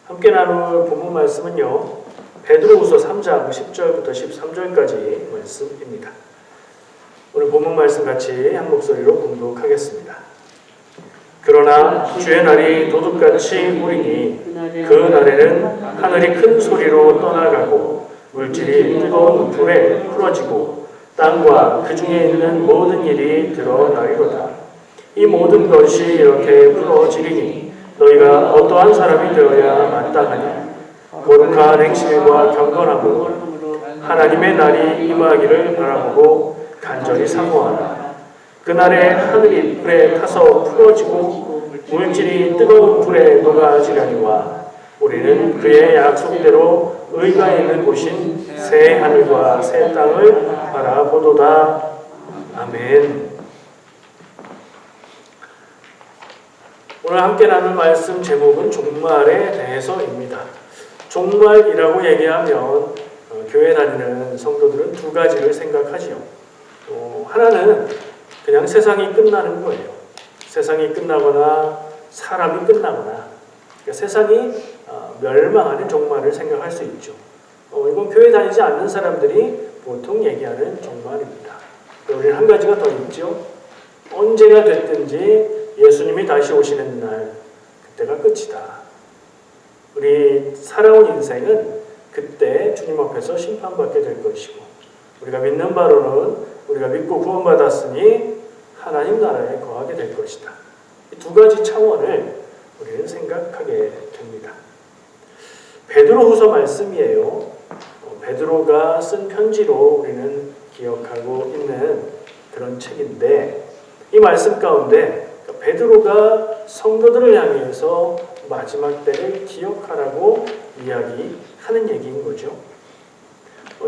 함께 나눌 본문 말씀은요, 베드로후서 3장 10절부터 13절까지 말씀입니다. 오늘 본문 말씀 같이 한 목소리로 공독하겠습니다. 그러나 주의 날이 도둑같이 오리니 그 날에는 하늘이 큰 소리로 떠나가고 물질이 뜨거운 불에 풀어지고 땅과 그 중에 있는 모든 일이 드러나리로다. 이 모든 것이 이렇게 풀어지리니 너희가 어떠한 사람이 되어야 마땅하냐. 거룩한 행실과 경건함으로 하나님의 날이 임하기를 바라보고 간절히 사모하라. 그날에 하늘이 불에 타서 풀어지고 물질이 뜨거운 불에 녹아지려니와 우리는 그의 약속대로 의가 있는 곳인 새 하늘과 새 땅을 바라보도다. 아멘. 오늘 함께 나눌 말씀 제목은 종말에 대해서입니다. 종말이라고 얘기하면 교회 다니는 성도들은 두 가지를 생각하지요. 하나는 그냥 세상이 끝나는 거예요. 세상이 끝나거나 사람이 끝나거나, 그러니까 세상이 멸망하는 종말을 생각할 수 있죠. 이건 교회 다니지 않는 사람들이 보통 얘기하는 종말입니다. 우리는 한 가지가 더 있죠. 언제가 됐든지 예수님이 다시 오시는 날, 그때가 끝이다. 우리 살아온 인생은 그때 주님 앞에서 심판받게 될 것이고, 우리가 믿는 바로는 우리가 믿고 구원받았으니 하나님 나라에 거하게 될 것이다. 이 두 가지 차원을 우리는 생각하게 됩니다. 베드로후서 말씀이에요. 베드로가 쓴 편지로 우리는 기억하고 있는 그런 책인데, 이 말씀 가운데 베드로가 성도들을 향해서 마지막 때를 기억하라고 이야기하는 얘기인 거죠.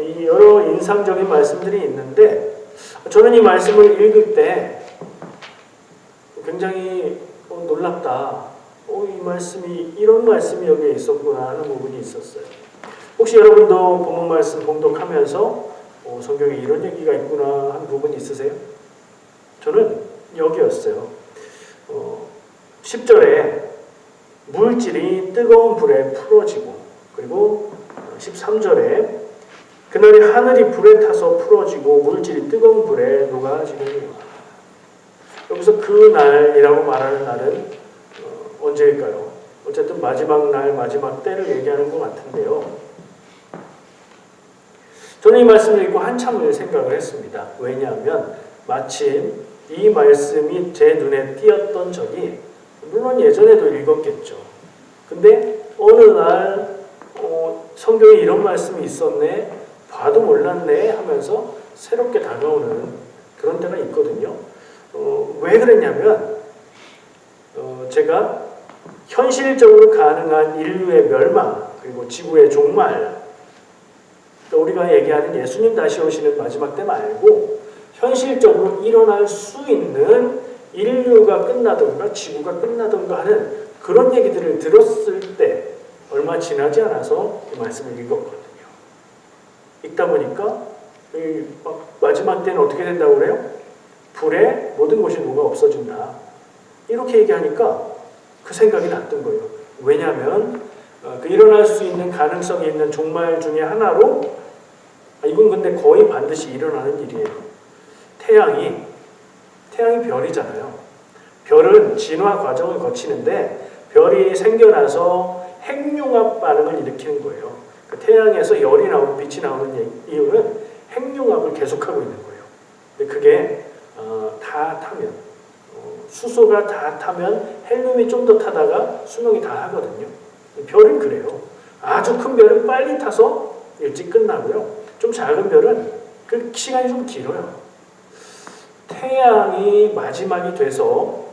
이 여러 인상적인 말씀들이 있는데, 저는 이 말씀을 읽을 때 굉장히 놀랍다. 이 말씀이, 이런 말씀이 여기에 있었구나 하는 부분이 있었어요. 혹시 여러분도 본문 말씀 봉독하면서 성경에 이런 얘기가 있구나 하는 부분이 있으세요? 저는 여기였어요. 10절에 물질이 뜨거운 불에 풀어지고, 그리고 13절에 그날이 하늘이 불에 타서 풀어지고 물질이 뜨거운 불에 녹아지는, 여기서 그 날이라고 말하는 날은 언제일까요? 어쨌든 마지막 날, 마지막 때를 얘기하는 것 같은데요. 저는 이 말씀을 읽고 한참을 생각을 했습니다. 왜냐하면 마침 이 말씀이 제 눈에 띄었던 적이, 물론 예전에도 읽었겠죠. 근데 어느 날 성경에 이런 말씀이 있었네, 봐도 몰랐네 하면서 새롭게 다가오는 그런 때가 있거든요. 왜 그랬냐면 제가 현실적으로 가능한 인류의 멸망, 그리고 지구의 종말, 우리가 얘기하는 예수님 다시 오시는 마지막 때 말고 현실적으로 일어날 수 있는 인류가 끝나든가 지구가 끝나든가 하는 그런 얘기들을 들었을 때 얼마 지나지 않아서 이 말씀을 읽었거든요. 읽다 보니까 마지막 때는 어떻게 된다고 그래요? 불에 모든 것이 녹아 없어진다. 이렇게 얘기하니까 그 생각이 났던 거예요. 왜냐하면 그 일어날 수 있는 가능성이 있는 종말 중에 하나로, 이건 근데 거의 반드시 일어나는 일이에요. 태양이 별이잖아요. 별은 진화 과정을 거치는데 별이 생겨나서 핵융합 반응을 일으키는 거예요. 그 태양에서 열이 나오고 빛이 나오는 이유는 핵융합을 계속하고 있는 거예요. 근데 그게 다 타면, 수소가 다 타면 헬륨이 좀 더 타다가 수명이 다 하거든요. 별은 그래요. 아주 큰 별은 빨리 타서 일찍 끝나고요. 좀 작은 별은 그 시간이 좀 길어요. 태양이 마지막이 돼서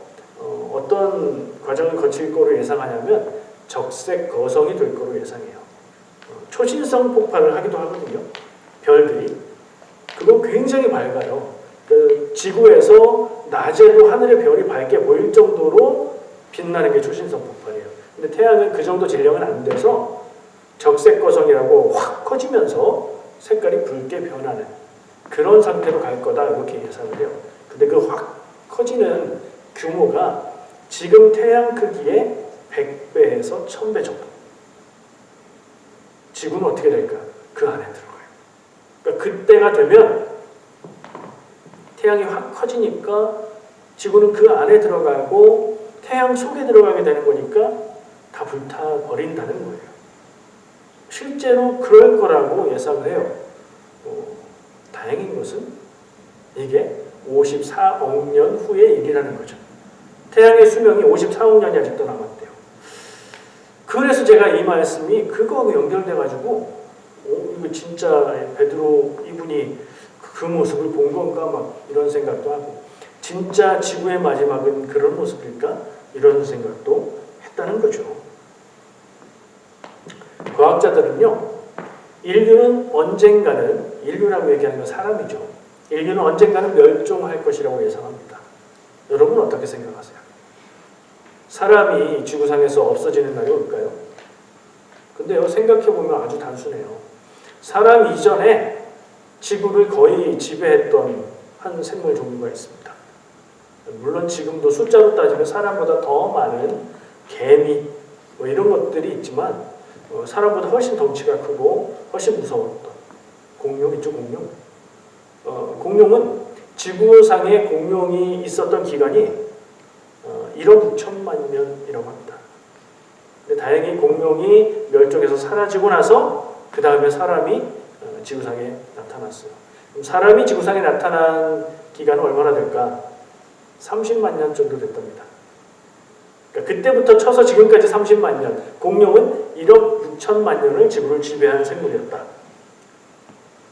어떤 과정을 거칠 거로 예상하냐면 적색 거성이 될 거로 예상해요. 초신성 폭발을 하기도 하거든요. 별들이. 그거 굉장히 밝아요. 그 지구에서 낮에도 하늘의 별이 밝게 보일 정도로 빛나는 게 초신성 폭발이에요. 근데 태양은 그 정도 질량은 안 돼서 적색 거성이라고 확 커지면서 색깔이 붉게 변하는 그런 상태로 갈 거다, 이렇게 예상을 해요. 근데 그 확 커지는 규모가 지금 태양 크기의 100배에서 1000배 정도. 지구는 어떻게 될까? 그 안에 들어가요. 그러니까 그때가 되면 태양이 확 커지니까 지구는 그 안에 들어가고 태양 속에 들어가게 되는 거니까 다 불타버린다는 거예요. 실제로 그럴 거라고 예상을 해요. 다행인 것은 이게 54억 년 후의 일이라는 거죠. 태양의 수명이 54억 년이 아직도 남았대요. 그래서 제가 이 말씀이 그거하고 연결돼가지고 이거 진짜 베드로 이분이 그 모습을 본 건가 막 이런 생각도 하고 진짜 지구의 마지막은 그런 모습일까? 이런 생각도 했다는 거죠. 과학자들은요, 인류는 언젠가는, 인류라고 얘기하는 건 사람이죠. 인류는 언젠가는 멸종할 것이라고 예상합니다. 여러분 어떻게 생각하세요? 사람이 지구상에서 없어지는 날이 올까요? 근데요, 생각해보면 아주 단순해요. 사람 이전에 지구를 거의 지배했던 한 생물 종류가 있습니다. 물론 지금도 숫자로 따지면 사람보다 더 많은 개미 뭐 이런 것들이 있지만 사람보다 훨씬 덩치가 크고 훨씬 무서웠던 공룡 있죠, 공룡. 공룡은 지구상에 공룡이 있었던 기간이 1억 6천만 년이라고 합니다. 근데 다행히 공룡이 멸종해서 사라지고 나서 그 다음에 사람이 지구상에 나타났어요. 그럼 사람이 지구상에 나타난 기간은 얼마나 될까? 30만 년 정도 됐답니다. 그러니까 그때부터 쳐서 지금까지 30만 년. 공룡은 1억 6천만 년을 지구를 지배하는 생물이었다.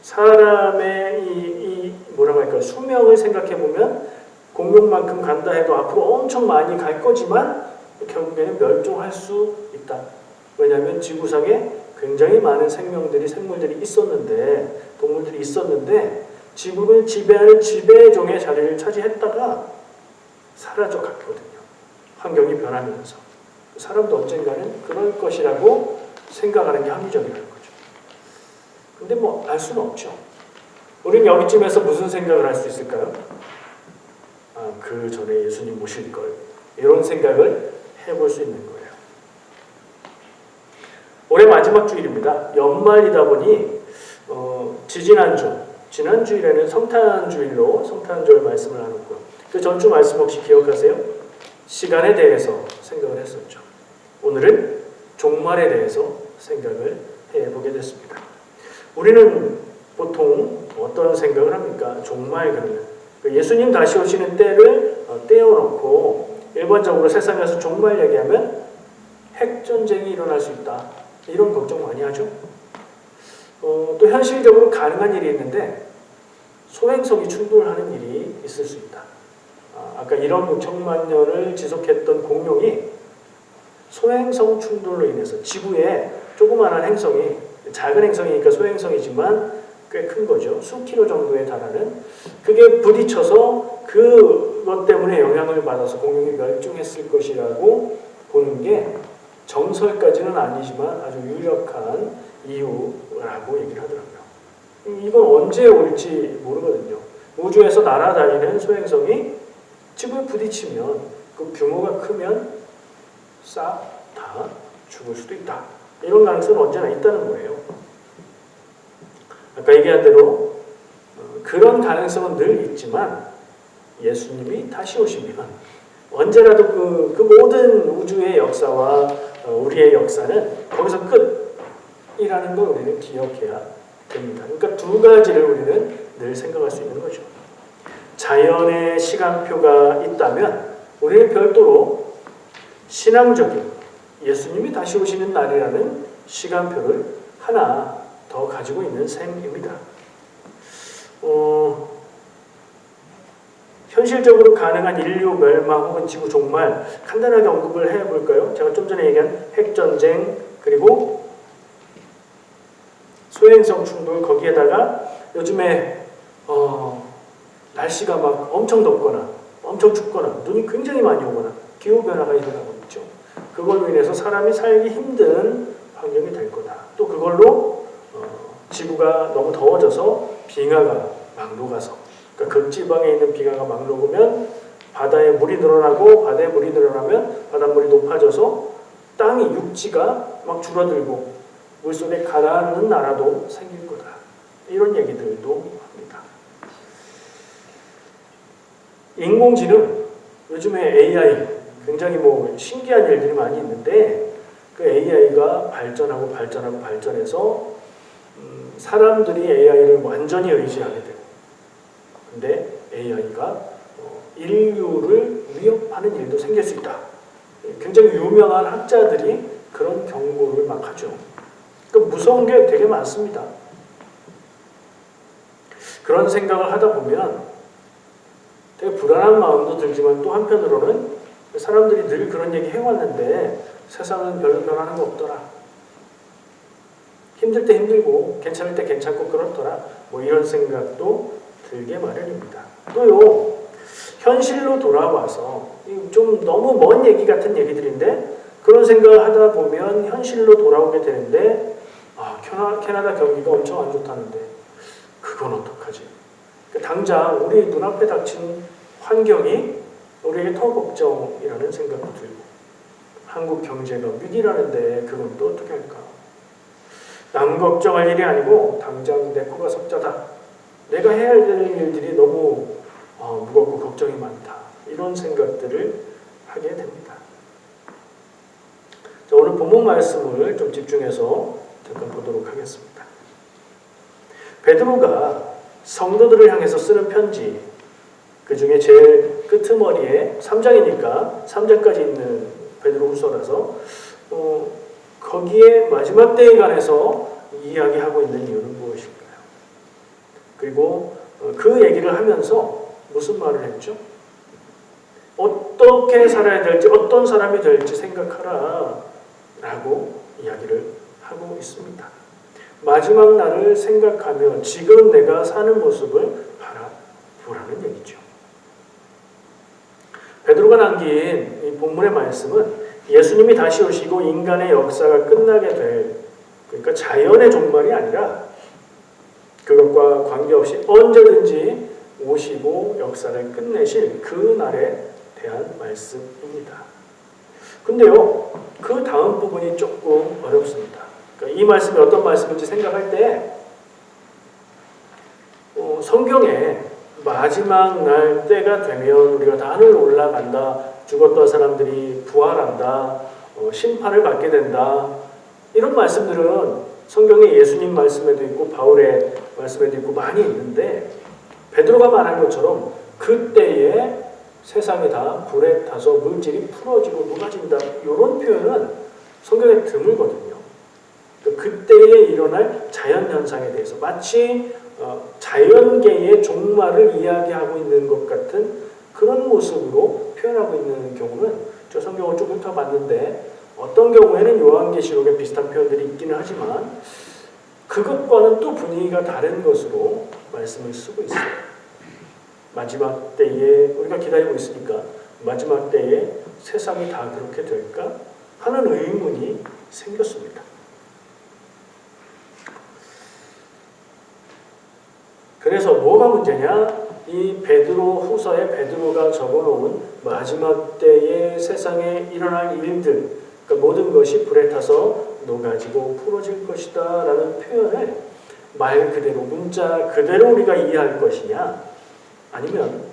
사람의 이 뭐라고 할까요? 수명을 생각해 보면 공룡만큼 간다 해도 앞으로 엄청 많이 갈 거지만 결국에는 멸종할 수 있다. 왜냐하면 지구상에 굉장히 많은 생물들이 있었는데, 동물들이 있었는데 지구를 지배하는 지배종의 자리를 차지했다가 사라져 갔거든요. 환경이 변하면서. 사람도 언젠가는 그럴 것이라고 생각하는 게 합리적이라는 거죠. 근데 뭐 알 수는 없죠. 우리는 여기쯤에서 무슨 생각을 할 수 있을까요? 그 전에 예수님 오실 걸. 이런 생각을 해볼 수 있는 거예요. 올해 마지막 주일입니다. 연말이다 보니 지난주일에는 성탄주일로 성탄절 말씀을 나눴고요. 그 전주 말씀 혹시 기억하세요? 시간에 대해서 생각을 했었죠. 오늘은 종말에 대해서 생각을 해보게 됐습니다. 우리는 보통 어떤 생각을 합니까? 종말 그러면 예수님 다시 오시는 때를 떼어놓고 일반적으로 세상에서 종말 얘기하면 핵전쟁이 일어날 수 있다. 이런 걱정 많이 하죠. 또 현실적으로 가능한 일이 있는데 소행성이 충돌하는 일이 있을 수 있다. 아까 1억 6천만 년을 지속했던 공룡이 소행성 충돌로 인해서 지구에 조그마한 행성이, 작은 행성이니까 소행성이지만 꽤 큰 거죠. 수킬로 정도에 달하는, 그게 부딪혀서 그것 때문에 영향을 받아서 공룡이 멸종했을 것이라고 보는 게 정설까지는 아니지만 아주 유력한 이유라고 얘기를 하더라고요. 이건 언제 올지 모르거든요. 우주에서 날아다니는 소행성이 지구에 부딪히면 그 규모가 크면 싹 다 죽을 수도 있다. 이런 가능성은 언제나 있다는 거예요. 아까 얘기한 대로 그런 가능성은 늘 있지만 예수님이 다시 오시면 언제라도 그 모든 우주의 역사와 우리의 역사는 거기서 끝이라는 걸 우리는 기억해야 됩니다. 그러니까 두 가지를 우리는 늘 생각할 수 있는 거죠. 자연의 시간표가 있다면 우리는 별도로 신앙적인 예수님이 다시 오시는 날이라는 시간표를 하나 더 가지고 있는 셈입니다. 현실적으로 가능한 인류 멸망 혹은 지구 종말 간단하게 언급을 해볼까요? 제가 좀 전에 얘기한 핵전쟁 그리고 소행성 충돌, 거기에다가 요즘에 날씨가 막 엄청 덥거나 엄청 춥거나 눈이 굉장히 많이 오거나 기후변화가 일어나고 있죠. 그걸로 인해서 사람이 살기 힘든 환경이 될 거다. 또 그걸로 지구가 너무 더워져서 빙하가 막 녹아서, 그러니까 극지방에 있는 빙하가 막 녹으면 바다에 물이 늘어나고, 바다에 물이 늘어나면 바닷물이 높아져서 땅이, 육지가 막 줄어들고 물속에 가라앉는 나라도 생길 거다. 이런 얘기들도 합니다. 인공지능, 요즘에 AI, 굉장히 신기한 일들이 많이 있는데 그 AI가 발전해서 사람들이 AI를 완전히 의지하게 되고, 근데 AI가 인류를 위협하는 일도 생길 수 있다. 굉장히 유명한 학자들이 그런 경고를 막 하죠. 그러니까 무서운 게 되게 많습니다. 그런 생각을 하다 보면 되게 불안한 마음도 들지만 또 한편으로는 사람들이 늘 그런 얘기 해왔는데 세상은 별로 변하는 거 없더라. 힘들 때 힘들고 괜찮을 때 괜찮고 그렇더라. 이런 생각도 들게 마련입니다. 또요, 현실로 돌아와서 좀 너무 먼 얘기 같은 얘기들인데 그런 생각을 하다 보면 현실로 돌아오게 되는데 캐나다 경기가 엄청 안 좋다는데 그건 어떡하지? 당장 우리 눈앞에 닥친 환경이 우리에게 더 걱정이라는 생각도 들고, 한국 경제가 위기라는데 그건 또 어떻게 할까? 남 걱정할 일이 아니고 당장 내 코가 석자다. 내가 해야 할 일들이 너무 무겁고 걱정이 많다. 이런 생각들을 하게 됩니다. 자, 오늘 본문 말씀을 좀 집중해서 잠깐 보도록 하겠습니다. 베드로가 성도들을 향해서 쓰는 편지, 그 중에 제일 끄트머리에 3장이니까 3장까지 있는 베드로후서라서 거기에 마지막 때에 관해서 이야기하고 있는 이유는 무엇일까요? 그리고 그 얘기를 하면서 무슨 말을 했죠? 어떻게 살아야 될지, 어떤 사람이 될지 생각하라 라고 이야기를 하고 있습니다. 마지막 날을 생각하며 지금 내가 사는 모습을 바라보라는 얘기죠. 베드로가 남긴 이 본문의 말씀은 예수님이 다시 오시고 인간의 역사가 끝나게 될, 그러니까 자연의 종말이 아니라 그것과 관계없이 언제든지 오시고 역사를 끝내실 그 날에 대한 말씀입니다. 근데요, 그 다음 부분이 조금 어렵습니다. 그러니까 이 말씀이 어떤 말씀인지 생각할 때 성경에 마지막 날 때가 되면 우리가 다 하늘로 올라간다, 죽었던 사람들이 부활한다, 심판을 받게 된다, 이런 말씀들은 성경에 예수님 말씀에도 있고 바울의 말씀에도 있고 많이 있는데, 베드로가 말한 것처럼 그때에 세상이 다 불에 타서 물질이 풀어지고 녹아진다, 이런 표현은 성경에 드물거든요. 그때에 일어날 자연현상에 대해서 마치 자연계의 종말을 이야기하고 있는 것 같은 그런 모습으로 표현하고 있는 경우는 저 성경을 좀 훑어봤는데 어떤 경우에는 요한계시록에 비슷한 표현들이 있기는 하지만 그것과는 또 분위기가 다른 것으로 말씀을 쓰고 있어요. 마지막 때에 우리가 기다리고 있으니까 마지막 때에 세상이 다 그렇게 될까 하는 의문이 생겼습니다. 그래서 뭐가 문제냐? 이 베드로 후서에 베드로가 적어놓은 마지막 때의 세상에 일어날 일들, 그러니까 모든 것이 불에 타서 녹아지고 풀어질 것이다 라는 표현을 말 그대로, 문자 그대로 우리가 이해할 것이냐, 아니면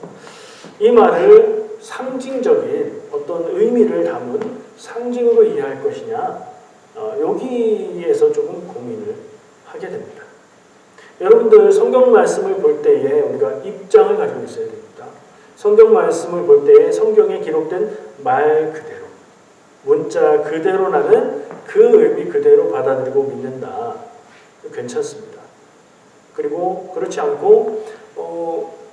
이 말을 상징적인 어떤 의미를 담은 상징으로 이해할 것이냐, 여기에서 조금 고민을 하게 됩니다. 여러분들 성경 말씀을 볼 때에 우리가 입장을 가지고 있어야 됩니다. 성경 말씀을 볼 때에 성경에 기록된 말 그대로, 문자 그대로 나는 그 의미 그대로 받아들이고 믿는다. 괜찮습니다. 그리고 그렇지 않고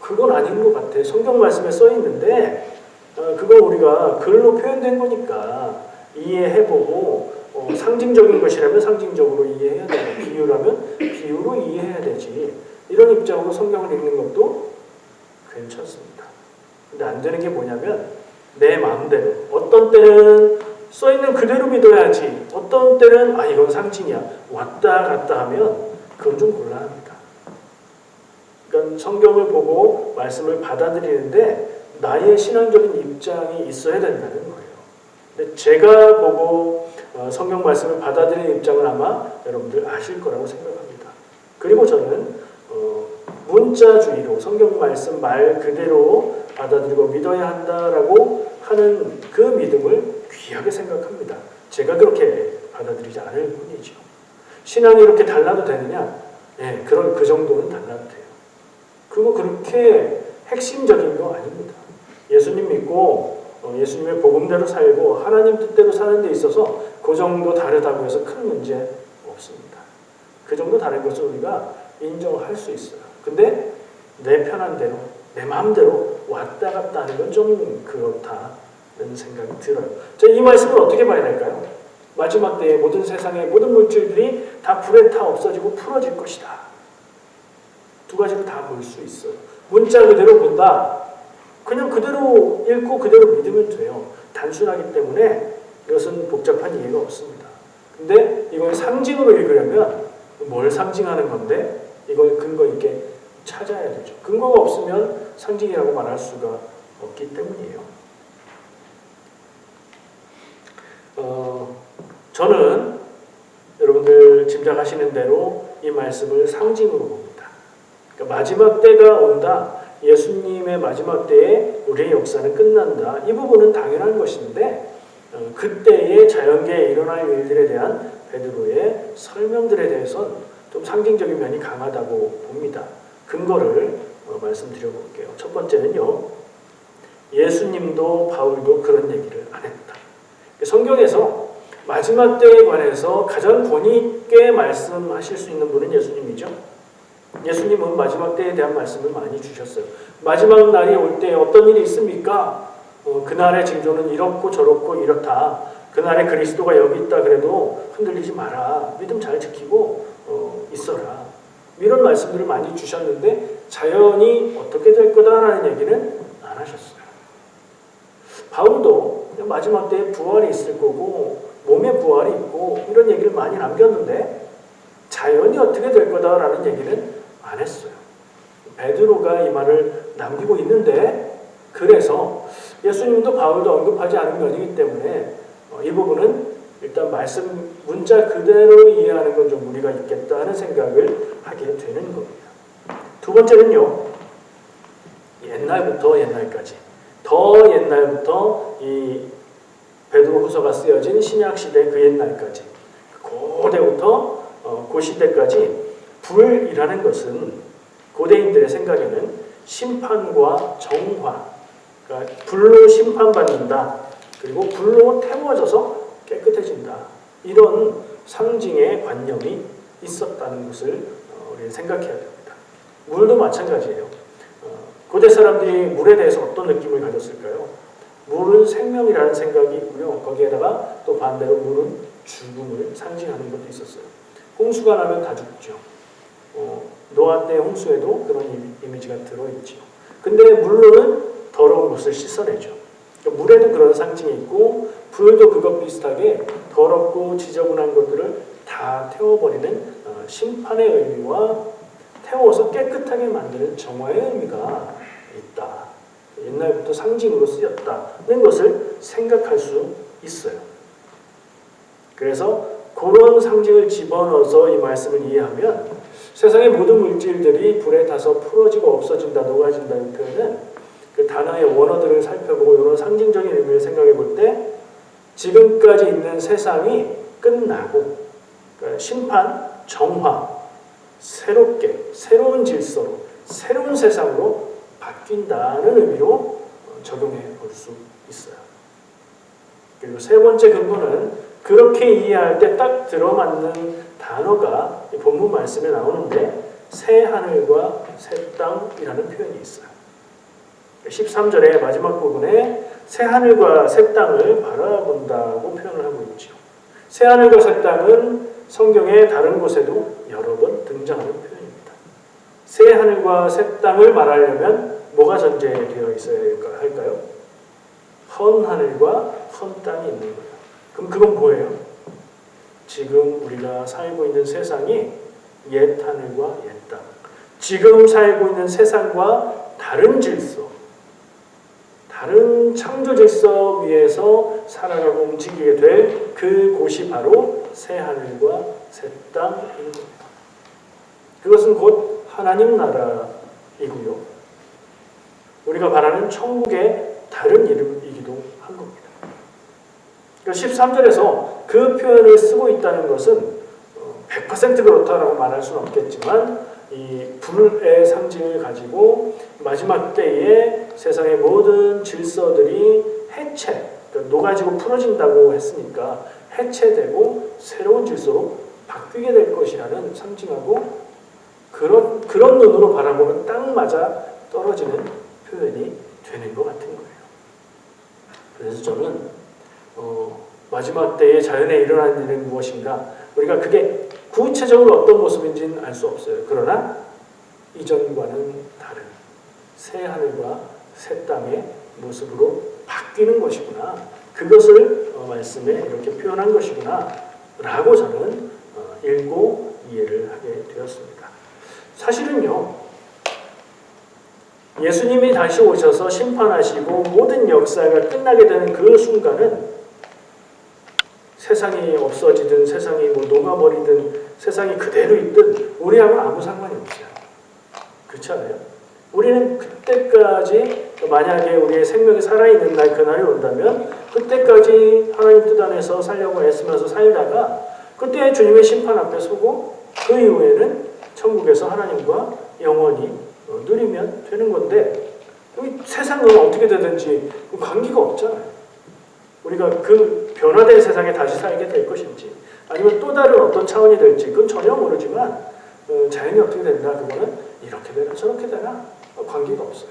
그건 아닌 것 같아. 성경 말씀에 써 있는데 그거 우리가 글로 표현된 거니까 이해해보고 상징적인 것이라면 상징적으로 이해해야 되고 비유라면 비유로 이해해야 되지. 이런 입장으로 성경을 읽는 것도 괜찮습니다. 근데 안 되는 게 뭐냐면 내 마음대로, 어떤 때는 써있는 그대로 믿어야지, 어떤 때는 이건 상징이야, 왔다 갔다 하면 그건 좀 곤란합니다. 그러니까 성경을 보고 말씀을 받아들이는데 나의 신앙적인 입장이 있어야 된다는 거예요. 근데 제가 보고 성경 말씀을 받아들이는 입장을 아마 여러분들 아실 거라고 생각합니다. 그리고 저는 문자주의로 성경 말씀 말 그대로 받아들이고 믿어야 한다라고 하는 그 믿음을 귀하게 생각합니다. 제가 그렇게 받아들이지 않을 뿐이죠. 신앙이 이렇게 달라도 되느냐? 네, 그 정도는 달라도 돼요. 그거 그렇게 핵심적인 거 아닙니다. 예수님 믿고 예수님의 복음대로 살고 하나님 뜻대로 사는 데 있어서 그 정도 다르다고 해서 큰 문제 없습니다. 그 정도 다른 것을 우리가 인정할 수 있어요. 근데 내 편한 대로 내 마음대로 왔다 갔다 하는 건 좀 그렇다는 생각이 들어요. 자, 이 말씀을 어떻게 봐야 될까요? 마지막 때에 모든 세상의 모든 물질들이 다 불에 타 없어지고 풀어질 것이다. 두 가지로 다 볼 수 있어요. 문자 그대로 본다. 그냥 그대로 읽고 그대로 믿으면 돼요. 단순하기 때문에 이것은 복잡한 이해가 없습니다. 근데 이걸 상징으로 읽으려면 뭘 상징하는 건데 이걸 근거 있게 찾아야 되죠. 근거가 없으면 상징이라고 말할 수가 없기 때문이에요. 저는 여러분들 짐작하시는 대로 이 말씀을 상징으로 봅니다. 그러니까 마지막 때가 온다. 예수님의 마지막 때에 우리의 역사는 끝난다. 이 부분은 당연한 것인데 그때의 자연계에 일어날 일들에 대한 베드로의 설명들에 대해서는 좀 상징적인 면이 강하다고 봅니다. 근거를 말씀드려 볼게요. 첫 번째는요. 예수님도 바울도 그런 얘기를 안 했다. 성경에서 마지막 때에 관해서 가장 권위 있게 말씀하실 수 있는 분은 예수님이죠. 예수님은 마지막 때에 대한 말씀을 많이 주셨어요. 마지막 날이 올 때 어떤 일이 있습니까? 그날의 징조는 이렇고 저렇고 이렇다. 그날에 그리스도가 여기 있다 그래도 흔들리지 마라. 믿음 잘 지키고 있어라. 이런 말씀들을 많이 주셨는데 자연이 어떻게 될 거다라는 얘기는 안 하셨어요. 바울도 마지막 때에 부활이 있을 거고 몸에 부활이 있고 이런 얘기를 많이 남겼는데 자연이 어떻게 될 거다라는 얘기는 안 했어요. 베드로가 이 말을 남기고 있는데 그래서 예수님도 바울도 언급하지 않은 면이기 때문에 이 부분은 일단 말씀 문자 그대로 이해하는 건 좀 무리가 있겠다 하는 생각을 하게 되는 겁니다. 두 번째는요. 옛날까지 더 옛날부터 이 베드로후서가 쓰여진 신약시대 그 옛날까지 고대부터 고시대까지 불이라는 것은 고대인들의 생각에는 심판과 정화, 그러니까 불로 심판받는다. 그리고 불로 태워져서 깨끗해진다. 이런 상징의 관념이 있었다는 것을 우리는 생각해야 됩니다. 물도 마찬가지예요. 고대 사람들이 물에 대해서 어떤 느낌을 가졌을까요? 물은 생명이라는 생각이 있고요. 거기에다가 또 반대로 물은 죽음을 상징하는 것도 있었어요. 홍수가 나면 다 죽죠. 노아 때 홍수에도 그런 이미지가 들어있죠. 근데 물로는 더러운 것을 씻어내죠. 그러니까 물에도 그런 상징이 있고 불도 그것 비슷하게 더럽고 지저분한 것들을 다 태워버리는 심판의 의미와 태워서 깨끗하게 만드는 정화의 의미가 있다. 옛날부터 상징으로 쓰였다는 것을 생각할 수 있어요. 그래서 그런 상징을 집어넣어서 이 말씀을 이해하면 세상의 모든 물질들이 불에 타서 풀어지고 없어진다, 녹아진다 이 표현은 그 단어의 원어들을 살펴보고 이런 상징적인 의미를 생각해 볼 때 지금까지 있는 세상이 끝나고 그러니까 심판, 정화, 새롭게 새로운 질서로 새로운 세상으로 바뀐다는 의미로 적용해 볼 수 있어요. 그리고 세 번째 근거는 그렇게 이해할 때 딱 들어맞는 단어가 본문 말씀에 나오는데 새 하늘과 새 땅이라는 표현이 있어요. 13절의 마지막 부분에 새 하늘과 새 땅을 바라본다고 표현을 하고 있죠. 새 하늘과 새 땅은 성경의 다른 곳에도 여러 번 등장하는 표현입니다. 새 하늘과 새 땅을 말하려면 뭐가 전제되어 있어야 할까요? 헌 하늘과 헌 땅이 있는 거예요. 그럼 그건 뭐예요? 지금 우리가 살고 있는 세상이 옛 하늘과 옛 땅. 지금 살고 있는 세상과 다른 질서, 다른 창조 질서 위에서 살아가고 움직이게 될 그곳이 바로 새 하늘과 새 땅인 겁니다. 그것은 곧 하나님 나라이고요. 우리가 바라는 천국의 다른 이름이기도 한 겁니다. 13절에서 그 표현을 쓰고 있다는 것은 100% 그렇다라고 말할 수는 없겠지만 이 불의 상징을 가지고 마지막 때에 세상의 모든 질서들이 녹아지고 풀어진다고 했으니까 해체되고 새로운 질서로 바뀌게 될 것이라는 상징하고 그런 눈으로 바라보면 딱 맞아 떨어지는 표현이 되는 것 같은 거예요. 그래서 저는 마지막 때에 자연에 일어나는 일은 무엇인가? 우리가 그게 구체적으로 어떤 모습인지는 알 수 없어요. 그러나 이전과는 다른 새 하늘과 새 땅의 모습으로 바뀌는 것이구나. 그것을 말씀에 이렇게 표현한 것이구나 라고 저는 읽고 이해를 하게 되었습니다. 사실은요, 예수님이 다시 오셔서 심판하시고 모든 역사가 끝나게 되는 그 순간은 세상이 없어지든 세상이 녹아버리든 세상이 그대로 있든 우리하고는 아무 상관이 없어요. 그렇지 않아요? 우리는 그때까지 만약에 우리의 생명이 살아있는 날 그날이 온다면 그때까지 하나님 뜻 안에서 살려고 애쓰면서 살다가 그때 주님의 심판 앞에 서고 그 이후에는 천국에서 하나님과 영원히 누리면 되는 건데 세상은 어떻게 되든지 관계가 없잖아요. 우리가 그 변화된 세상에 다시 살게 될 것인지 아니면 또 다른 어떤 차원이 될지 그건 전혀 모르지만 자연이 어떻게 된다 그거는 이렇게 되나 저렇게 되나 관계가 없어요.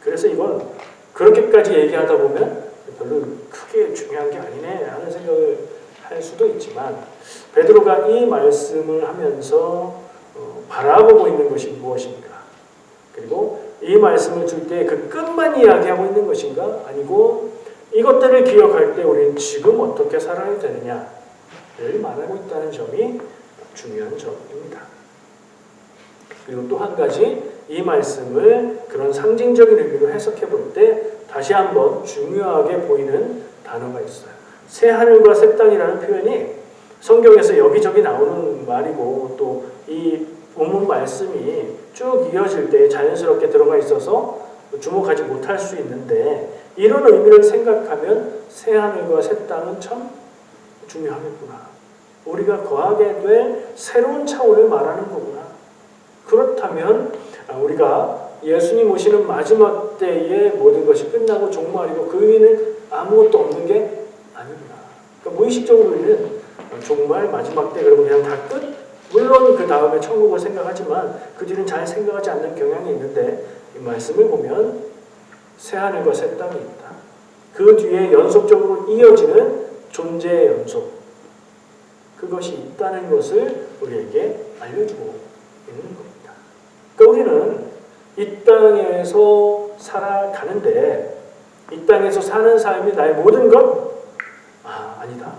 그래서 이건 그렇게까지 얘기하다 보면 별로 크게 중요한 게 아니네 하는 생각을 할 수도 있지만 베드로가 이 말씀을 하면서 바라보고 있는 것이 무엇인가 그리고 이 말씀을 줄 때 그 끝만 이야기하고 있는 것인가 아니고 이것들을 기억할 때 우리는 지금 어떻게 살아야 되느냐를 말하고 있다는 점이 중요한 점입니다. 그리고 또 한 가지 이 말씀을 그런 상징적인 의미로 해석해 볼 때 다시 한번 중요하게 보이는 단어가 있어요. 새 하늘과 새 땅이라는 표현이 성경에서 여기저기 나오는 말이고 또 이 본문 말씀이 쭉 이어질 때 자연스럽게 들어가 있어서 주목하지 못할 수 있는데 이런 의미를 생각하면 새 하늘과 새 땅은 참 중요하겠구나. 우리가 거하게 될 새로운 차원을 말하는 거구나. 그렇다면 우리가 예수님 오시는 마지막 때에 모든 것이 끝나고 종말이고 그 위에는 아무것도 없는 게 아니구나. 그러니까 무의식적으로 우리는 종말 마지막 때 그러면 그냥 다 끝? 물론 그 다음에 천국을 생각하지만 그 뒤는 잘 생각하지 않는 경향이 있는데 이 말씀을 보면 새 하늘과 새 땅이 있다. 그 뒤에 연속적으로 이어지는 존재의 연속 그것이 있다는 것을 우리에게 알려주고 있는 겁니다. 그러니까 우리는 이 땅에서 살아가는데 이 땅에서 사는 삶이 나의 모든 것? 아니다.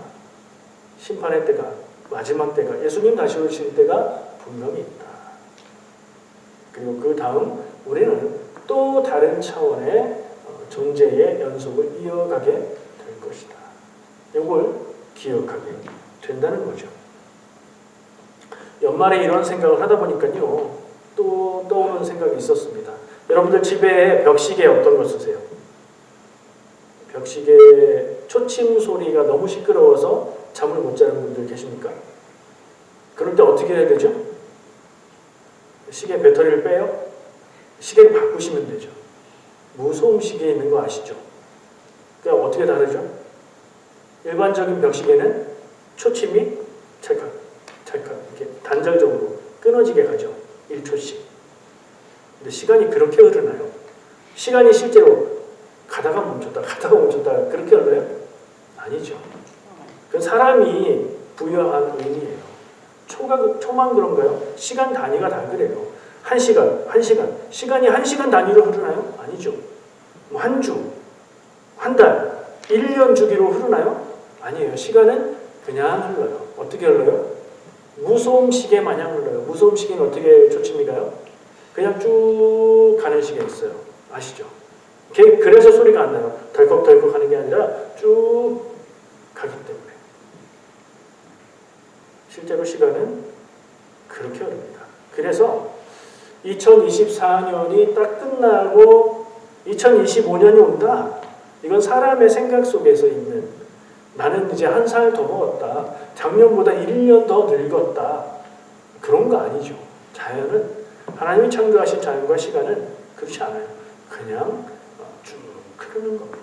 심판의 때가 마지막 때가 예수님 다시 오실 때가 분명히 있다. 그리고 그 다음 우리는 또 다른 차원의 존재의 연속을 이어가게 될 것이다. 이걸 기억하게 된다는 거죠. 연말에 이런 생각을 하다 보니까요. 또 떠오르는 생각이 있었습니다. 여러분들 집에 벽시계 어떤 거 쓰세요? 벽시계 초침 소리가 너무 시끄러워서 잠을 못 자는 분들 계십니까? 그럴 때 어떻게 해야 되죠? 시계 배터리를 빼요? 시계를 바꾸시면 되죠. 무소음 시계에 있는 거 아시죠? 그러니까 어떻게 다르죠? 일반적인 벽시계는 초침이 찰칵 이렇게 단절적으로 끊어지게 가죠. 1초씩. 근데 시간이 그렇게 흐르나요? 시간이 실제로 가다가 멈췄다 그렇게 흘러요? 아니죠. 그 사람이 부여한 의미예요. 초만 그런가요? 시간 단위가 다 그래요. 1시간. 시간이 1시간 단위로 흐르나요? 아니죠. 한 주, 한 달, 1년 주기로 흐르나요? 아니에요. 시간은 그냥 흘러요. 어떻게 흘러요? 무소음 시계 마냥 흘러요. 무소음 시계는 어떻게 초침이 가요? 그냥 쭉 가는 시계 있어요. 아시죠? 그래서 소리가 안 나요. 덜컥덜컥 하는 게 아니라 쭉 가기 때문에. 실제로 시간은 그렇게 흐릅니다. 그래서 2024년이 딱 끝나고 2025년이 온다. 이건 사람의 생각 속에서 있는, 나는 이제 한 살 더 먹었다, 작년보다 1년 더 늙었다, 그런 거 아니죠. 자연은, 하나님이 창조하신 자연과 시간은 그렇지 않아요. 그냥 쭉 흐르는 겁니다.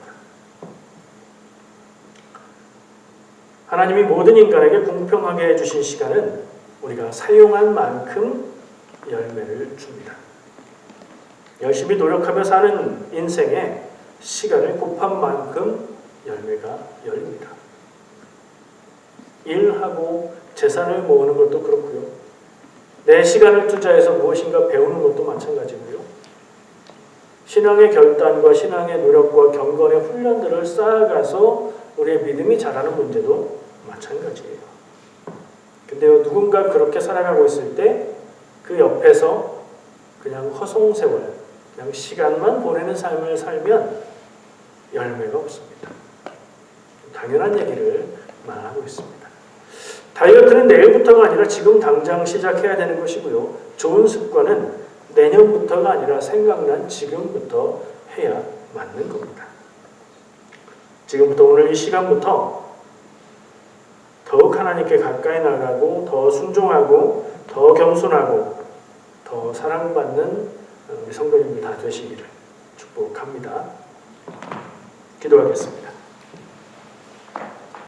하나님이 모든 인간에게 공평하게 해주신 시간은 우리가 사용한 만큼 열매를 줍니다. 열심히 노력하며 사는 인생에 시간을 곱한 만큼 열매가 열립니다. 일하고 재산을 모으는 것도 그렇고요. 내 시간을 투자해서 무엇인가 배우는 것도 마찬가지고요. 신앙의 결단과 신앙의 노력과 경건의 훈련들을 쌓아가서 우리의 믿음이 자라는 문제도 마찬가지예요. 근데요, 누군가 그렇게 살아가고 있을 때 그 옆에서 그냥 허송세월, 그냥 시간만 보내는 삶을 살면 열매가 없습니다. 당연한 얘기를 말하고 있습니다. 다이어트는 내일부터가 아니라 지금 당장 시작해야 되는 것이고요. 좋은 습관은 내년부터가 아니라 생각난 지금부터 해야 맞는 겁니다. 지금부터, 오늘 이 시간부터 더욱 하나님께 가까이 나가고 더 순종하고 더 겸손하고 더 사랑받는 우리 성도님들 다 되시기를 축복합니다. 기도하겠습니다.